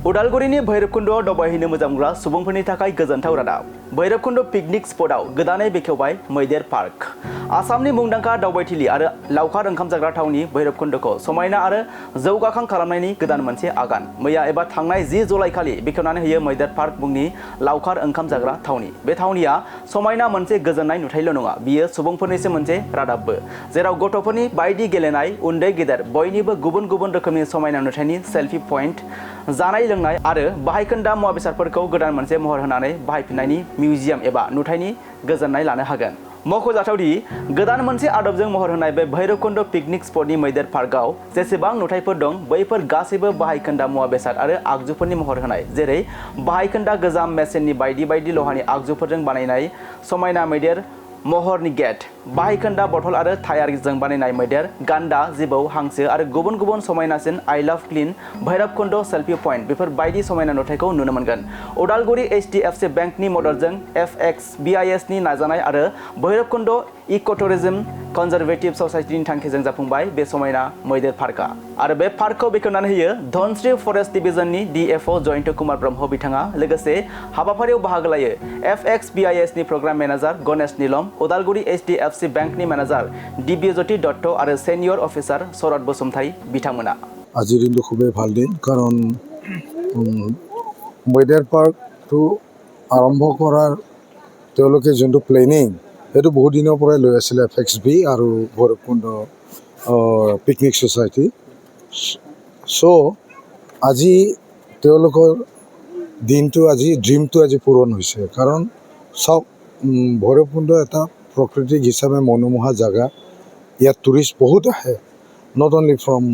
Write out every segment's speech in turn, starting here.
उदालगुरिनि भैरबकुन्द'आव दावबायहैनो मोजां मोनग्रा सुबुंफोरनि थाखाय गोजोनथाव रादाब। भैरबकुन्द' पिकनिक स्पटआव गोदानै बेखेवबाय मैदेर पार्क। आसामनि मुंदांखा दावबायथिलि आरो लावखार ओंखाम जाग्रा थावनि भैरबकुन्द'खौ समायना आरो जौगाखां खालामनायनि गोदान मोनसे आगान। मैया एबा थांनाय 10 जुलाइखालि बेखेवनानै होयो मैदेर पार्क मुंनि लावखार ओंखाम जाग्रा थावनि। बे थावनिया समायना मोनसे गोजोननाय नुथायल' नङा, बियो सुबुंफोरनिसो मोनसे रादाबबो, जेराव गथ'फोरनि बायदि गेलेनाय, उन्दै गेदेर बयनिबो गुबुन गुबुन रोखोमनि समायना नुथायनि सेल्फि पइन्ट, जानाय लोंनाय आरो बाहायखोन्दा मुवा बेसादफोरखौ गोदान मोनसे महर होनानै बाहायफिननायनि मिउजियाम एबा नुथायनि गोजोननाय लानो हागोन। मख'जाथावदि गोदान मोनसे आदबजों महर होनाय बे भैरबकुन्द' पिकनिक स्पटनि मैदेर पार्कआव जेसेबां नुथायफोर दं, बैफोर गासैबो बाहायखोन्दा मुवा बेसाद आरो आगजुफोरनि महर होनाय, जेरै बाहायखोन्दा गोजाम मेसिननि बायदि लहानि आगजुफोरजों बानायनाय समायना मैदेर महरनि गेट, बाहायखोन्दा बथल आरो टायारजों बानायनाय मैदेर, गान्दा, जिबौ, हांसो आरो गुबुन गुबुन समायनासिन आई लाभ clean Bhairabkund' selfie point, before बायदि समायना नुथायखौ नुनो मोनगोन। उदालगुरि HDFC बेंकनि मददजों FXBIS नि नाजानाय आरो भैरबकुन्द' इक'टुरिज्म कनजारभेटिभ ससाइटिनि थांखिजों जाफुंबाय बे समायना मैदेर पार्कआ। आरो बे पार्कखौ बेखेवनानै होयो धनस्री फरेस्ट डिभिजननि DFO जयन्त कुमार ब्रह्म बिथाङा। लोगोसे हाबाफारियाव बाहागो लायो FXBIS नि प्रग्राम मेनेजार गणेश नीलम, उदालगुरि HDFC बेंकनि मेनेजार दिव्यज्योति दत्त आरो सेनियर अफिसार शरद बसुमतारी बिथांमोना। আজিৰ দিনটো খুবেই ভাল দিন, কাৰণ मैदेर পাৰ্কটো আৰম্ভ কৰাৰ তেওঁলোকে যোনটো প্লেনিং, সেইটো বহুত দিনৰ পৰাই লৈ আছিলে FXB আৰু ভৈৰৱকুণ্ড পিকনিক ছ'চাইটি। আজি তেওঁলোকৰ দিনটো, আজি ড্ৰিমটো আজি পূৰণ হৈছে। কাৰণ চাওক, ভৈৰৱকুণ্ড এটা প্ৰাকৃতিক হিচাপে মনোমোহা জেগা। ইয়াত টুৰিষ্ট বহুত আহে, not only from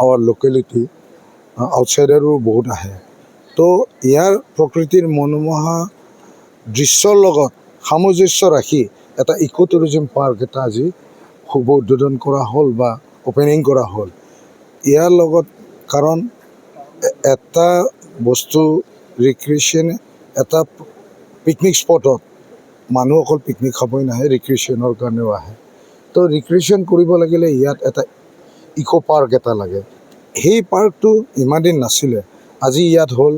our locality, আউটছাইডাৰো বহুত আহে। তো ইয়াৰ প্ৰকৃতিৰ মনোমোহা দৃশ্যৰ লগত সামঞ্জস্য ৰাখি এটা ইক'টুৰিজম পাৰ্ক এটা আজি শুভ উদ্বোধন কৰা হ'ল বা অ'পেনিং কৰা হ'ল। ইয়াৰ লগত কাৰণ এটা বস্তু ৰিক্ৰিয়েশ্যন, এটা পিকনিক স্পটত মানুহ অকল পিকনিক খাবই নাহে, ৰিক্ৰিয়েশ্যনৰ কাৰণেও আহে। তো ৰিক্ৰিয়েশ্যন কৰিব লাগিলে ইয়াত এটা ইক' পাৰ্ক এটা লাগে। সেই পাৰ্কটো ইমান দিন নাছিলে, আজি ইয়াত হ'ল।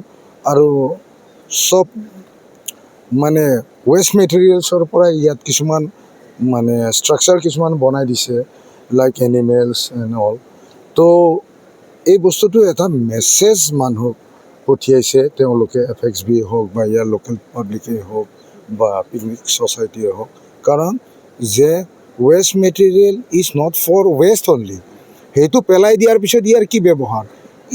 আৰু চব মানে ৱেষ্ট মেটেৰিয়েলছৰ পৰা ইয়াত কিছুমান মানে ষ্ট্ৰাকচাৰ কিছুমান বনাই দিছে, লাইক এনিমেলছ এণ্ড অল। তো এই বস্তুটো এটা মেছেজ মানুহক পঠিয়াইছে তেওঁলোকে, FXB হওক বা ইয়াৰ লোকেল পাব্লিকেই হওক বা পিকনিক ছ'চাইটিয়ে হওক। কাৰণ যে waste material is not for waste only. সেইটো পেলাই দিয়াৰ পিছত ইয়াৰ কি ব্যৱহাৰ?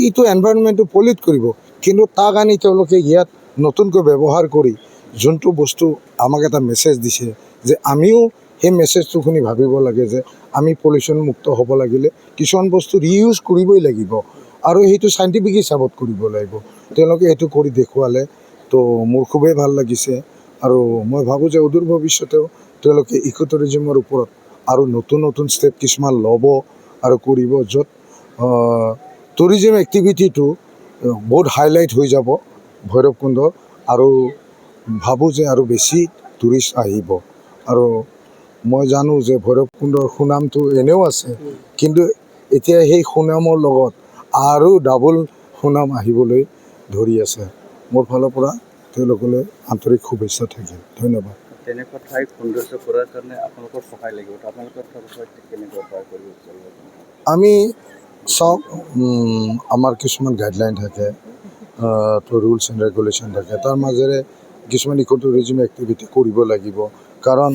এইটো এনভাইৰনমেণ্টটো পলিউট কৰিব, কিন্তু তাক আনি তেওঁলোকে ইয়াত নতুনকৈ ব্যৱহাৰ কৰি যোনটো বস্তু আমাক এটা মেছেজ দিছে, যে আমিও সেই মেছেজটো শুনি ভাবিব লাগে যে আমি পলিউশ্যন মুক্ত হ'ব লাগিলে কিছুমান বস্তু ৰিইউজ কৰিবই লাগিব, আৰু সেইটো চাইণ্টিফিক হিচাপত কৰিব লাগিব। তেওঁলোকে সেইটো কৰি দেখুৱালে, তো মোৰ খুবেই ভাল লাগিছে। আৰু মই ভাবোঁ যে অদূৰ ভৱিষ্যতেও তেওঁলোকে ইক'টুৰিজমৰ ওপৰত আৰু নতুন নতুন ষ্টেপ কিছুমান ল'ব আৰু কৰিব, য'ত টুৰিজিম এক্টিভিটিটো বহুত হাইলাইট হৈ যাব ভৈৰৱকুণ্ড। আৰু ভাবোঁ যে আৰু বেছি টুৰিষ্ট আহিব। আৰু মই জানো যে ভৈৰৱকুণ্ডৰ সুনামটো এনেও আছে, কিন্তু এতিয়া সেই সুনামৰ লগত আৰু ডাবল সুনাম আহিবলৈ ধৰি আছে। মোৰ ফালৰ পৰা তেওঁলোকলৈ আন্তৰিক শুভেচ্ছা থাকিল। ধন্যবাদ। তেনেকুৱা ঠাই সৌন্দৰ্য কৰাৰ কাৰণে আপোনালোকৰ সহায় লাগিব, আপোনালোকৰ কেনেকুৱা সহায় কৰিব? আমি চাওক, আমাৰ কিছুমান গাইডলাইন থাকে, তো ৰুলছ এণ্ড ৰেগুলেশ্যন থাকে। তাৰ মাজেৰে কিছুমান ইক'টুৰিজম এক্টিভিটি কৰিব লাগিব। কাৰণ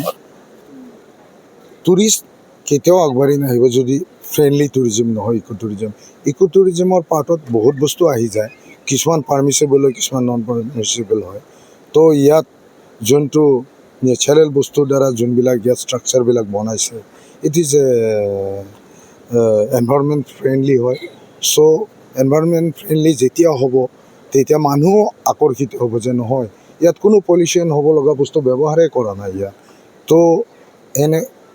টুৰিষ্ট কেতিয়াও আগবাঢ়ি নাহিব যদি ফ্ৰেণ্ডলি টুৰিজিম নহয় ইক'টুৰিজম। ইক'টুৰিজমৰ পাৰ্টত বহুত বস্তু আহি যায়, কিছুমান পাৰ্মিছেবল হয়, কিছুমান নন পাৰ্মিছেবল হয়। তো ইয়াত যোনটো নেচাৰেল বস্তুৰ দ্বাৰা যোনবিলাক ইয়াত ষ্ট্ৰাকচাৰবিলাক বনাইছে, ইট ইজ এনভাইৰনমেণ্ট ফ্ৰেণ্ডলি হয়। এনভাইৰনমেণ্ট ফ্ৰেণ্ডলি যেতিয়া হ'ব, তেতিয়া মানুহো আকৰ্ষিত হ'ব যে নহয়, ইয়াত কোনো পলিউশ্যন হ'ব লগা বস্তু ব্যৱহাৰেই কৰা নাই ইয়াত। তো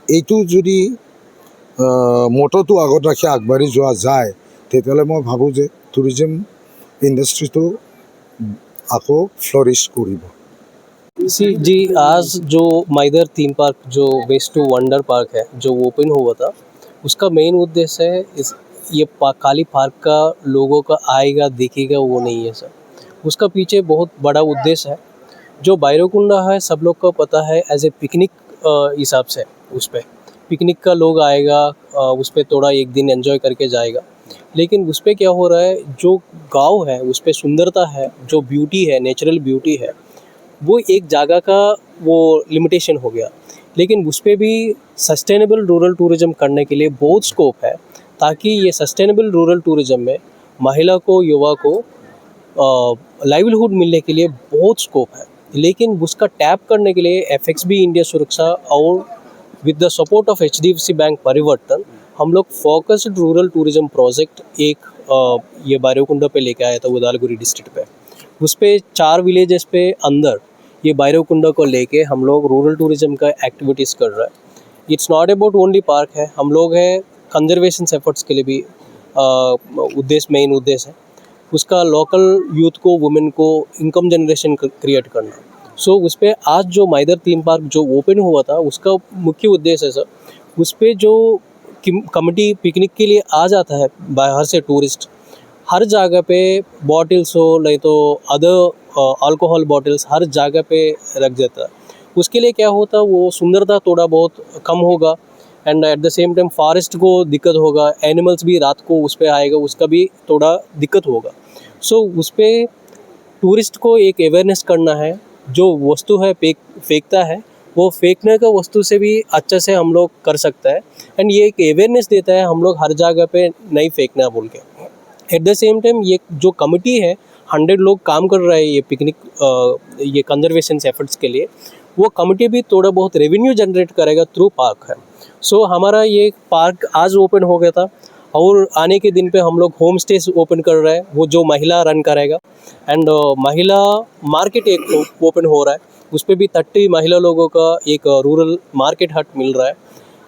এইটো যদি মটৰটো আগত ৰাখি আগবাঢ়ি যোৱা যায়, তেতিয়াহ'লে মই ভাবোঁ যে টুৰিজিম ইণ্ডাষ্ট্ৰিটো আকৌ ফ্লৰিছ কৰিব। जी, आज जो मैदर थीम पार्क, जो वेस्ट टू वंडर पार्क है, जो ओपन हुआ था, उसका मेन उद्देश्य है ये काली पार्क का लोगों का आएगा दिखेगा वो नहीं है सर। उसका पीछे बहुत बड़ा उद्देश्य है। जो भैरवकुंडा है सब लोग को पता है एज ए पिकनिक हिसाब से, उस पर पिकनिक का लोग आएगा, उस पर थोड़ा एक दिन एंजॉय करके जाएगा। लेकिन उस पर क्या हो रहा है, जो गांव है उस पर सुंदरता है, जो ब्यूटी है, नेचुरल ब्यूटी है, वो एक जगह का वो लिमिटेशन हो गया। लेकिन उस पर भी सस्टेनेबल रूरल टूरिज्म करने के लिए बहुत स्कोप है, ताकि ये सस्टेनेबल रूरल टूरिज्म में महिला को, युवा को लाइवलीहुड मिलने के लिए बहुत स्कोप है। लेकिन उसका टैप करने के लिए एफएक्सबी इंडिया सुरक्षा और with the support of HDFC bank परिवर्तन हम लोग फोकस्ड रूरल टूरिज्म प्रोजेक्ट एक ये भैरवकुंडा पे लेके आया था, उदालगुरी डिस्ट्रिक्ट पे। उस पे 4 विलेजेस पे अंदर ये भैरवकुंडा को लेके हम लोग रूरल टूरिज्म का एक्टिविटीज़ कर रहा है। It's not about only park है, हम लोग है कंजर्वेशन एफर्ट्स के लिए भी मेन उद्देश्य है उसका लोकल यूथ को, वुमेन को इनकम जनरेशन क्रिएट करना। सो उस पर आज जो मैदर थीम पार्क जो ओपन हुआ था उसका मुख्य उद्देश्य है सर, उस पर जो कमिटी पिकनिक के लिए आ जाता है बाहर से टूरिस्ट, हर जगह पे बॉटल्स हो नहीं तो अदर अल्कोहल बॉटल्स हर जगह पे रख देता है। उसके लिए क्या होता है, वो सुंदरता थोड़ा बहुत कम होगा and at the same time forest को दिक्कत होगा, एनिमल्स भी रात को उस पर आएगा, उसका भी थोड़ा दिक्कत होगा। सो उस पर टूरिस्ट को एक अवेयरनेस करना है, जो वस्तु है फेंकता है वो फेंकने का वस्तु से भी अच्छा से हम लोग कर सकता है एंड ये एक अवेयरनेस देता है हम लोग हर जगह पे नहीं फेंकना बोल के। एट द सेम टाइम ये जो कमिटी है 100 लोग काम कर रहा है ये पिकनिक ये कंजर्वेशन एफर्ट्स के लिए, वो कमिटी भी थोड़ा बहुत रेवेन्यू जनरेट करेगा थ्रू पार्क है। सो हमारा ये पार्क आज ओपन हो गया था और आने के दिन पे हम लोग होम स्टेज ओपन कर रहे हैं, वो जो महिला रन करेगा एंड महिला मार्केट एक ओपन हो रहा है, उस पर भी 30 महिला लोगों का एक रूरल मार्केट हट मिल रहा है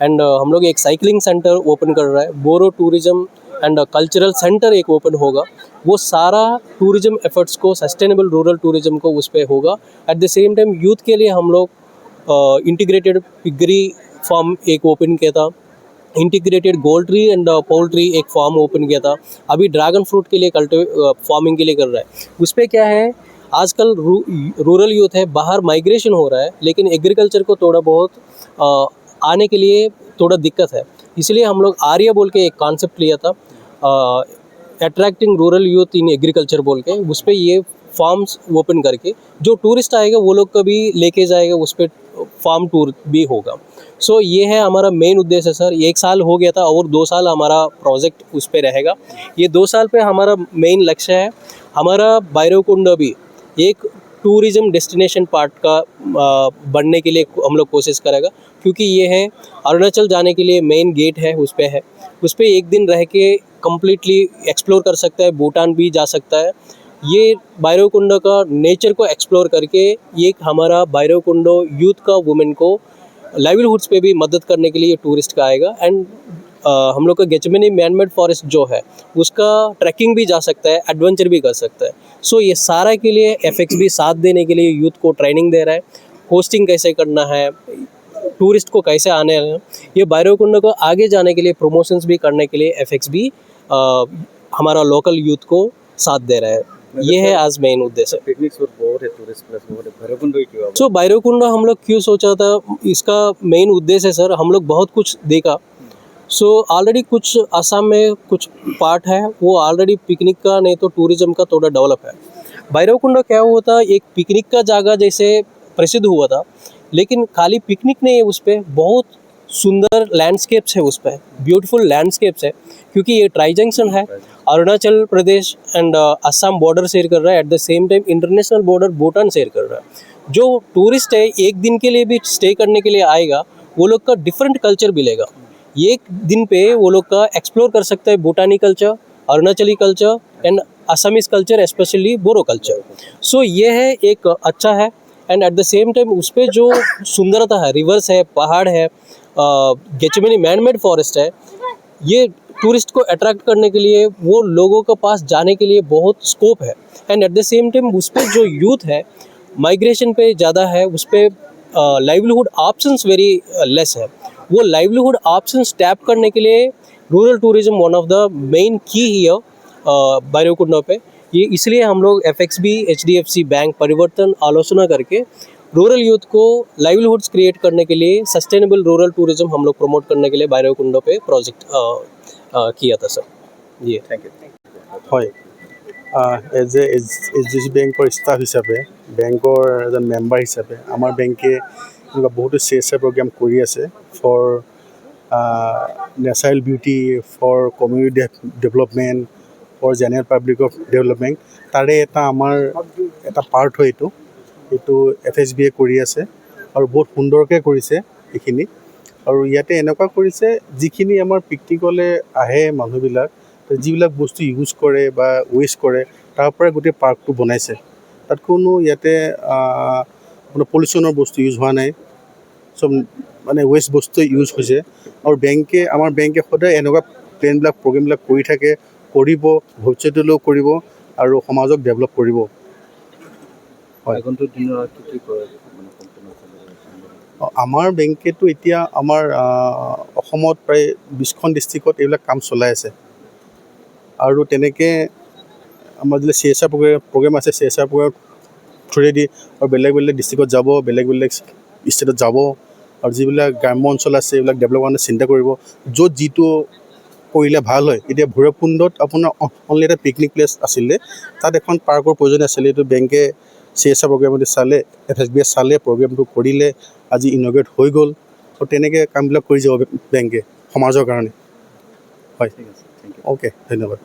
एंड हम लोग एक साइकिलिंग सेंटर ओपन कर रहा है, बोरो टूरिज्म एंड कल्चरल सेंटर एक ओपन होगा। वो सारा टूरिज्म एफर्ट्स को, सस्टेनेबल रूरल टूरिज्म को उस पर होगा। Eight the same time youth के लिए हम लोग इंटीग्रेटेड पिगरी फार्म एक ओपन किया था, इंटीग्रेटेड गोल्ट्री एंड पोल्ट्री एक फार्म ओपन किया था, अभी ड्रैगन फ्रूट के लिए फार्मिंग के लिए कर रहा है। उस पर क्या है, आजकल रूरल यूथ है, बाहर माइग्रेशन हो रहा है, लेकिन एग्रीकल्चर को थोड़ा बहुत आने के लिए थोड़ा दिक्कत है, इसलिए हम लोग आर्या बोल के एक कॉन्सेप्ट लिया था, attracting rural youth in agriculture बोल के। उस पर ये फार्म्स ओपन करके जो टूरिस्ट आएगा वो लोग कभी लेके जाएगा, उस पर फार्म टूर भी होगा। सो ये है हमारा मेन उद्देश्य सर। 1 साल हो गया था और 2 साल हमारा प्रोजेक्ट उस पर रहेगा। ये 2 साल पे हमारा मेन लक्ष्य है, हमारा भैरवकुंडा भी एक टूरिज्म डेस्टिनेशन पार्ट का बनने के लिए हम लोग कोशिश करेगा, क्योंकि ये है अरुणाचल जाने के लिए मेन गेट है, उस पर एक दिन रह के कम्प्लीटली एक्सप्लोर कर सकता है, भूटान भी जा सकता है। ये भैरवकुंडा का नेचर को एक्सप्लोर करके ये हमारा भैरवकुंडा यूथ का, वुमेन को लाइवलीहुड्स पे भी मदद करने के लिए टूरिस्ट का आएगा एंड हम लोग का गेचमनी मैनमेड फॉरेस्ट जो है उसका ट्रैकिंग भी जा सकता है, एडवेंचर भी कर सकता है। सो ये सारा के लिए एफएक्सबी साथ देने के लिए यूथ को ट्रेनिंग दे रहा है, होस्टिंग कैसे करना है, टूरिस्ट को कैसे आने हैं, ये भैरवकुंडा को आगे जाने के लिए प्रमोशंस भी करने के लिए एफएक्सबी हमारा लोकल यूथ को साथ दे रहा है। ये है आज मेन उद्देश्य। पिकनिक स्पॉट बहुत है, टूरिस्ट प्लेस बहुत है, भैरवकुंडा ही क्यों? सो भैरवकुंडा हम लोग क्यों सोचा था, इसका मेन उद्देश्य है सर, हम लोग बहुत कुछ देखा। सो ऑलरेडी कुछ असम में कुछ पार्ट है वो ऑलरेडी पिकनिक का नहीं तो टूरिज्म का थोड़ा डेवलप है। भैरवकुंडा क्या हुआ था, एक पिकनिक का जगह जैसे प्रसिद्ध हुआ था, लेकिन खाली पिकनिक नहीं है, उस पर बहुत सुंदर लैंडस्केप्स है, उस पर ब्यूटीफुल लैंडस्केप्स है, क्योंकि ये ट्राई जंक्शन है, Arunachal Pradesh and Assam border share कर रहा है, eight the same time international border Bhutan share कर रहा है। जो टूरिस्ट है एक दिन के लिए भी स्टे करने के लिए आएगा, वो लोग का डिफरेंट कल्चर मिलेगा। एक दिन पे वो लोग का एक्सप्लोर कर सकता है Bhutani culture, Arunachali culture and Assamese culture, specially Boro culture. So ये है एक अच्छा है and at the same time उस पर जो सुंदरता है, रिवर्स है, पहाड़ है, गेचमनी मैनमेड फॉरेस्ट है, ये टूरिस्ट को अट्रैक्ट करने के लिए, वो लोगों के पास जाने के लिए बहुत स्कोप है and at the same time उस पर जो यूथ है माइग्रेशन पे ज़्यादा है, उस पर लाइवलीहुड ऑप्शंस वेरी लेस है। वो लाइवलीहुड ऑप्शंस टैप करने के लिए rural tourism one of the main की हियर भैरवकुंडा पे। ये इसलिए हम लोग FXB HDFC बैंक परिवर्तन आलोचना करके रूरल यूथ को लाइवलीहुड्स क्रिएट करने के लिए सस्टेनेबल रूरल टूरिज्म हम लोग प्रमोट करने के लिए भैरवकुंड पे प्रोजेक्ट किया था सर। ये थैंक यू হয় as A H D C বেংকৰ ষ্টাফ হিচাপে বেংকৰ এজন মেম্বাৰ হিচাপে আমাৰ বেংকে এনেকুৱা বহুতো CSR প্ৰগ্ৰাম কৰি আছে for natural beauty for community development for general public of development তাৰে আমাৰ এটা পাৰ্ট হয় এইটো FSBয়ে কৰি আছে আৰু বহুত সুন্দৰকৈ কৰিছে এইখিনি আৰু ইয়াতে এনেকুৱা কৰিছে যিখিনি আমাৰ পিকনিকলৈ আহে মানুহবিলাক যিবিলাক বস্তু ইউজ কৰে বা ৱেষ্ট কৰে তাৰ পৰা গোটেই পাৰ্কটো বনাইছে তাত কোনো ইয়াতে কোনো পলিউশ্যনৰ বস্তু ইউজ হোৱা নাই চব মানে ৱেষ্ট বস্তু ইউজ হৈছে আৰু আমাৰ বেংকে সদায় এনেকুৱা প্লেনবিলাক প্ৰগ্ৰেমবিলাক কৰি থাকে কৰিব ভৱিষ্যতলৈও কৰিব আৰু সমাজক ডেভেলপ কৰিব হয় আগন্তুক দিনৰ কি কৰে মানে সম্পূৰ্ণ আমাৰ বেংকেতো এতিয়া আমাৰ অসমত প্ৰায় 20খন ডিষ্ট্ৰিক্টত এইবিলাক কাম চলাই আছে আৰু তেনেকৈ আমাৰ যিবিলাক CSR প্ৰগ্ৰেম আছে CSR প্ৰগ্ৰেম থ্ৰুৰেদি আৰু বেলেগ ডিষ্ট্ৰিক্টত যাব বেলেগ ষ্টেটত যাব আৰু যিবিলাক গ্ৰাম্য অঞ্চল আছে এইবিলাক ডেভেলপ কাৰণে চিন্তা কৰিব য'ত যিটো কৰিলে ভাল হয় এতিয়া ভৈৰৱকুণ্ডত আপোনাৰ অনলি এটা পিকনিক প্লেচ আছিলে তাত এখন পাৰ্কৰ প্ৰয়োজন আছিলে এইটো বেংকে CSR প্ৰগ্ৰেমতে চালে FSBয়ে চালে প্ৰগ্ৰেমটো কৰিলে আজি ইনগ্ৰেট হৈ গ'ল আৰু তেনেকৈ কামবিলাক কৰি যাব বেংকে সমাজৰ কাৰণে হয় ঠিক আছে থ্যাংক ইউ অ'কে ধন্যবাদ